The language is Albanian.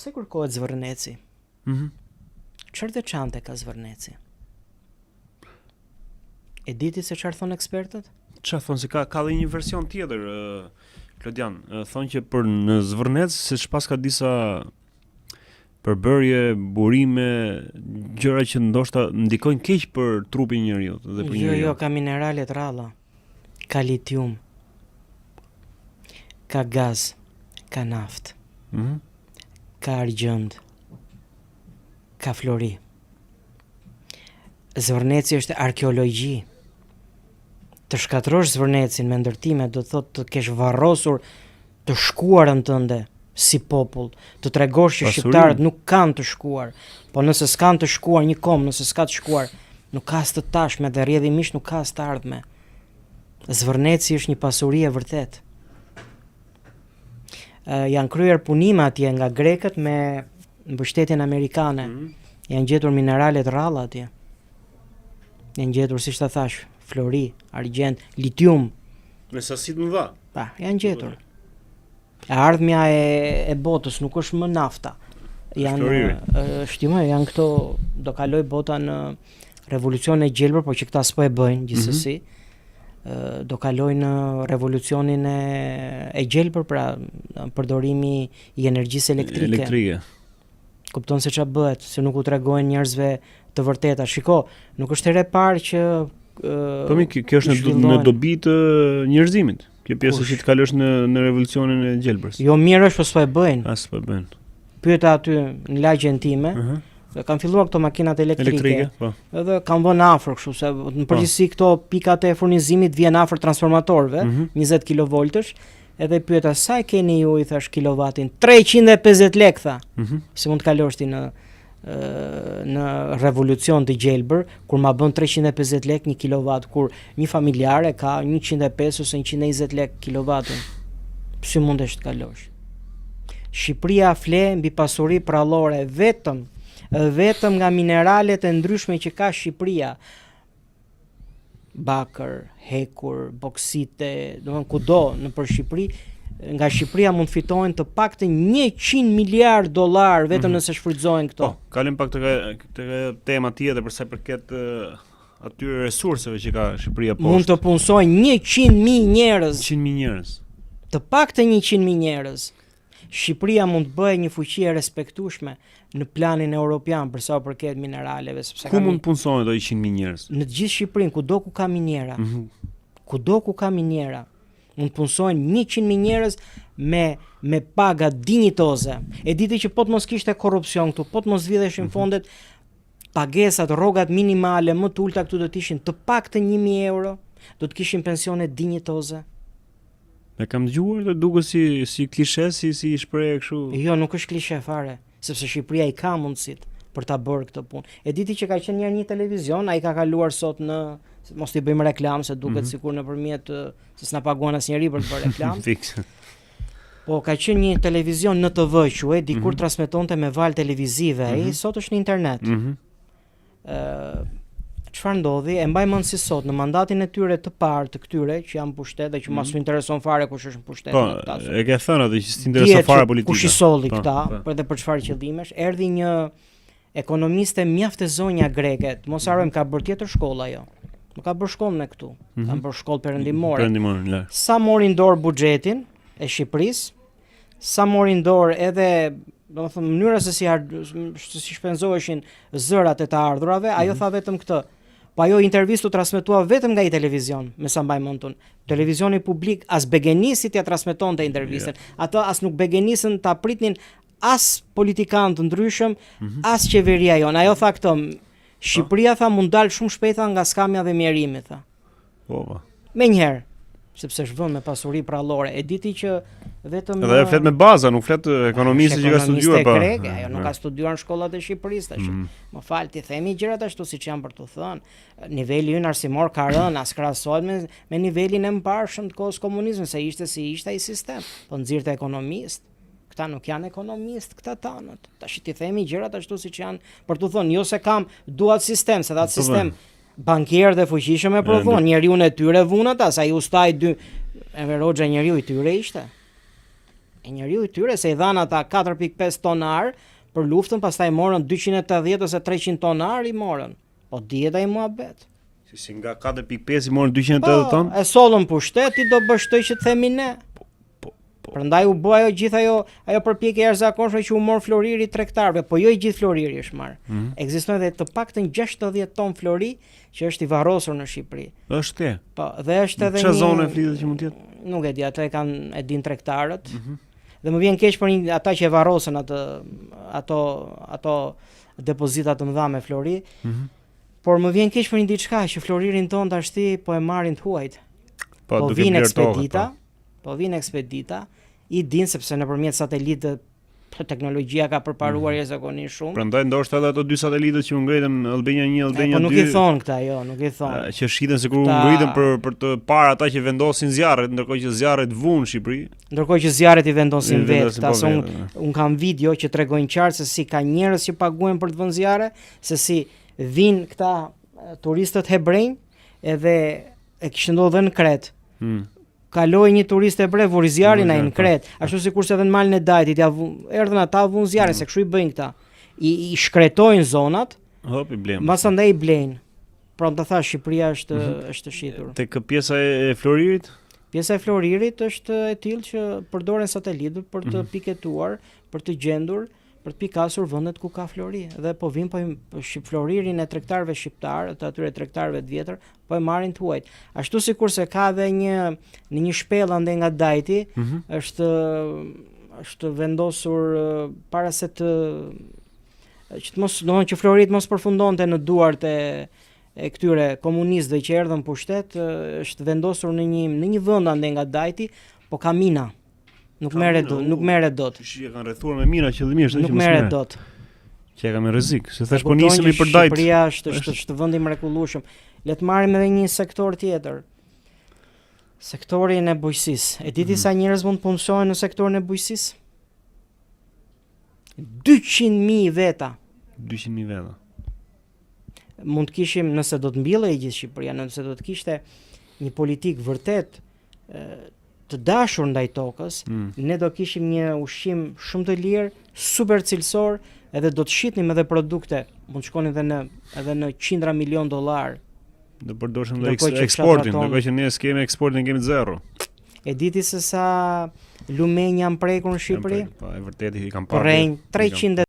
pse kërkohet Zvërneci? Çfarë veçante ka Zvërneci? E diti se çfarë thon ekspertët? Çfarë thon se ka dhe një version tjetër, Klodian, thonë që për në Zvërnec se shpas ka disa përbërje, burime, gjëra që ndoshta ndikojnë keq për trupin e njeriu dhe për njeriu. Jo, ka minerale të ralla. Ka litium. Ka gaz, ka naftë. Ka argjend. Ka flori. Zvërneci është arkeologji. Të shkatrosh Zvërnecin me ndërtime do të thotë të kesh varrosur të shkuarën tënde si popull, të tregosh që shqiptarët nuk kanë të shkuar, po nëse s'kan të shkuar një kom, nëse s'ka të shkuar, nuk ka as të tashme dhe rrjedhimisht nuk ka as të ardhme. Zvërneci është një pasuri e vërtet. Janë kryer punime atje nga grekët me mbështetjen amerikane. Janë gjetur minerale të rralla atje. Janë gjetur, siç ta thash, flori, argjend, litium. Me sasi të mëdha. Pa, janë gjetur. E ardhmja e botës nuk është më nafta. Janë këto, do kaloj bota në revolucionin e gjelbër, por që këta s'po e bëjnë gjithsesi. Do kaloj në revolucionin e gjelbër, pra përdorimi i energjisë elektrike. Kupton se ç'a bëhet, se nuk u tregojnë njerëzve të vërteta. Shiko, nuk është herë e parë që po kjo është në dobi të njerëzimit. Kjo pjesë që të kalosh në revolucionin e gjelbërës. Jo mirë është, po s'po e bëjnë. As s'po e bëjnë. Pyeta aty në lagjen time, kanë filluar këto makinat elektrike. Po. Edhe kanë vënë afër kështu se në përgjithësi këto pikat e furnizimit vjen afër transformatorëve, 20 kV-sh, edhe pyeta sa e keni ju, i thash kilovatin, 350 lekë tha. Se mund të kalosh ti në revolucion të gjelbër, kur ma bën 350 lek një kilovat, kur një familjare ka 105 ose 120 lek kilovatin. Si mundesh të kalosh? Shqipëria fle mbi pasuri prallore vetëm nga mineralet e ndryshme që ka Shqipëria. Bakër, hekur, boksite, domethënë kudo nëpër Shqipëri, nga Shqipëria mund fitojnë të paktën $100 miliardë vetëm nëse shfrytëzohen këto. Po, kalim pak të tema tjetër për sa i përket atyre resurseve që ka Shqipëria poshtë. Mund të punsojnë 100.000 njerëz. 100.000 njerëz. Të paktën 100.000 njerëz. Shqipëria mund të bëjë një fuqi e respektueshme në planin europian për sa i përket mineraleve, sepse ku mund të punsojnë ato 100.000 njerëz? Në të gjithë Shqipërinë, kudo ku ka minera. Kudo ku ka minera. Mund të punsojnë 100.000 njerëz me paga dinjitoze. E diti që po të mos kishte korrupsion këtu, po të mos vidheshin fondet, pagesat, rrogat minimale më të ulta këtu do të ishin të paktën 1.000 euro, do të kishin pensione dinjitoze. E kam dëgjuar të duket si klishe, si shprehje kështu. Jo, nuk është klishe fare, sepse Shqipëria i ka mundësit për ta bërë këtë punë. E diti që ka qenë një televizion, ai ka kaluar sot në, mos t'i bëjmë reklam se duket sikur nëpërmjet se s'na paguan asnjëri për të bërë reklam. Po ka qenë një televizion në TV quaj, dikur transmetonte me valë televizive, ai sot është në internet. Çfarë ndodhi? E mbaj mend si sot në mandatin e tyre të parë të këtyre që janë pushtet dhe që mas u intereson fare kush është në pushtet. Po, e ke thënë atë që s'intereson fare politika. Kush i solli këta, për dhe për çfarë qëllimesh? Erdhi një ekonomiste mjaft e zonja greke, mos harrojmë ka bërë tjetër shkollë ajo. Nuk ka bërë shkollën e këtu, ka bërë shkollë perëndimore. Sa mori në dorë buxhetin e Shqipërisë, sa mori në dorë edhe, domethënë mënyra se si shpenzoheshin zërat e të ardhurave, ajo tha vetëm këtë. Po ajo intervistë u transmetua vetëm nga i televizion, me sa mbaj mend unë. Televizioni publik as begenisi t'ia transmetonte intervistën. Ato as nuk begenisën ta pritnin as politikanë të ndryshëm, as qeveria jonë. Ajo tha këtë, Shqipëria tha mund dal shumë shpejt nga skamja dhe mjerimi, tha. Po. Menjëherë, sepse është vënë me pasuri prallore. E diti që vetëm edhe flet me baza, nuk flet ekonomistë që ka studiuar pa. Ajo nuk ka studiuar në shkollat e Shqipërisë tash. Më fal, ti themi gjërat ashtu siç janë për t'u thënë. Niveli ynë arsimor ka rënë, as krahasohet me nivelin e mbarshëm të kohës komunizmit, se ishte si ishte ai sistem. Po nxirrte ekonomist. Këta nuk janë ekonomist, këta tanët. Tash ti themi gjërat ashtu siç janë për t'u thënë, jo se kam duat sistem, se atë sistem bankier dhe fuqishëm e prodhon, njeriu e tyre vun ata, sa i ustaj dy Enver Hoxha njeriu i tyre ishte. E njeriu I tyre se I dhan ata 4.5 tonar për luftën, pastaj morën 280 ose 300 tonar I morën. Po dieta I muhabet. Si nga 4.5 I morën 280 ton? Po, e sollën pushtet, ti do bësh këtë që themi ne. Prandaj u bë gjithë ajo përpjekje jashtëzakonshme që u mor floriri tregtarëve, po jo I gjithë floriri është marr. Ekzistojnë edhe të paktën 60 ton flori që është I varrosur në Shqipëri. Është e. Po, dhe është edhe çfarë zonë flitet që mund të jetë? Nuk e di, atë e din tregtarët. Dhe më vjen keq për ata që e varrosën ato depozita të mëdha me flori. Por më vjen keq për një diçka që floririn ton tashti po e marrin të huajt. Po vinë ekspedita, I din sepse nëpërmjet satelitëve teknologjia ka përparuar jashtëzakonisht shumë. Prandaj ndoshta edhe ato dy satelitët që u ngritën Albania 1, Albania 2. Po nuk I thon këta, jo, nuk I thon. Që shiten sikur u ngritën për të parë ata që vendosin zjarret, ndërkohë që zjarret vunë në Shqipëri. Ndërkohë që zjarret I vendosin vetë. Un kam video që tregojnë qartë se si ka njerëz që paguajnë për të vënë zjarre, se si vinë këta turistët hebrejnë edhe e kishin ndodhur në Kret. Kaloi një turist hebrej vuri zjarrin ai në Kret, ashtu sikurse edhe në malin e Dajtit erdhën ata vun zjarrin, se kështu I bëjnë këta. I shkretojnë zonat. Hop I blejnë. Mbas andaj I blejnë. Pra të thash Shqipëria është shitur. Tek pjesa e floririt? Pjesa e floririt është e tillë që përdoren satelitët për të piketuar, për të gjendur, për të pikasur vendet ku ka flori. Dhe po vin floririn e tregtarëve shqiptar, të atyre tregtarëve të vjetër, po e marrin të huajt. Ashtu sikurse ka edhe në një shpellë ande nga Dajti, është vendosur para se që florit mos përfundonte në duart e këtyre komunistëve që erdhën pushtet, është vendosur në një vend ande nga Dajti, po ka mina. Nuk merret dot. Që kanë rrethuar me mina qëllimisht, nuk merret dot. Që ka me rrezik, se thash po nisemi për Dajt. Shqipëria është vend I mrekullueshëm. Le të marrim edhe një sektor tjetër. Sektorin e bujqësisë. E diti sa njerëz mund të punojnë në sektorin e bujqësisë? 200.000 veta. 200.000 veta. Mund të kishim, nëse do të mbillej gjithë Shqipëria, nëse do të kishte një politikë vërtet të dashur ndaj tokës, ne do kishim një ushqim shumë të lirë, super cilësor, edhe do të shitnim edhe produkte, mund të shkonin edhe në $100 milion. Do përdorshim eksportin, ndërkohë që ne s'kemi eksportin, kemi zero. E diti se sa lumenj janë prekur në Shqipëri? Po, e vërtetë I kanë parë. 300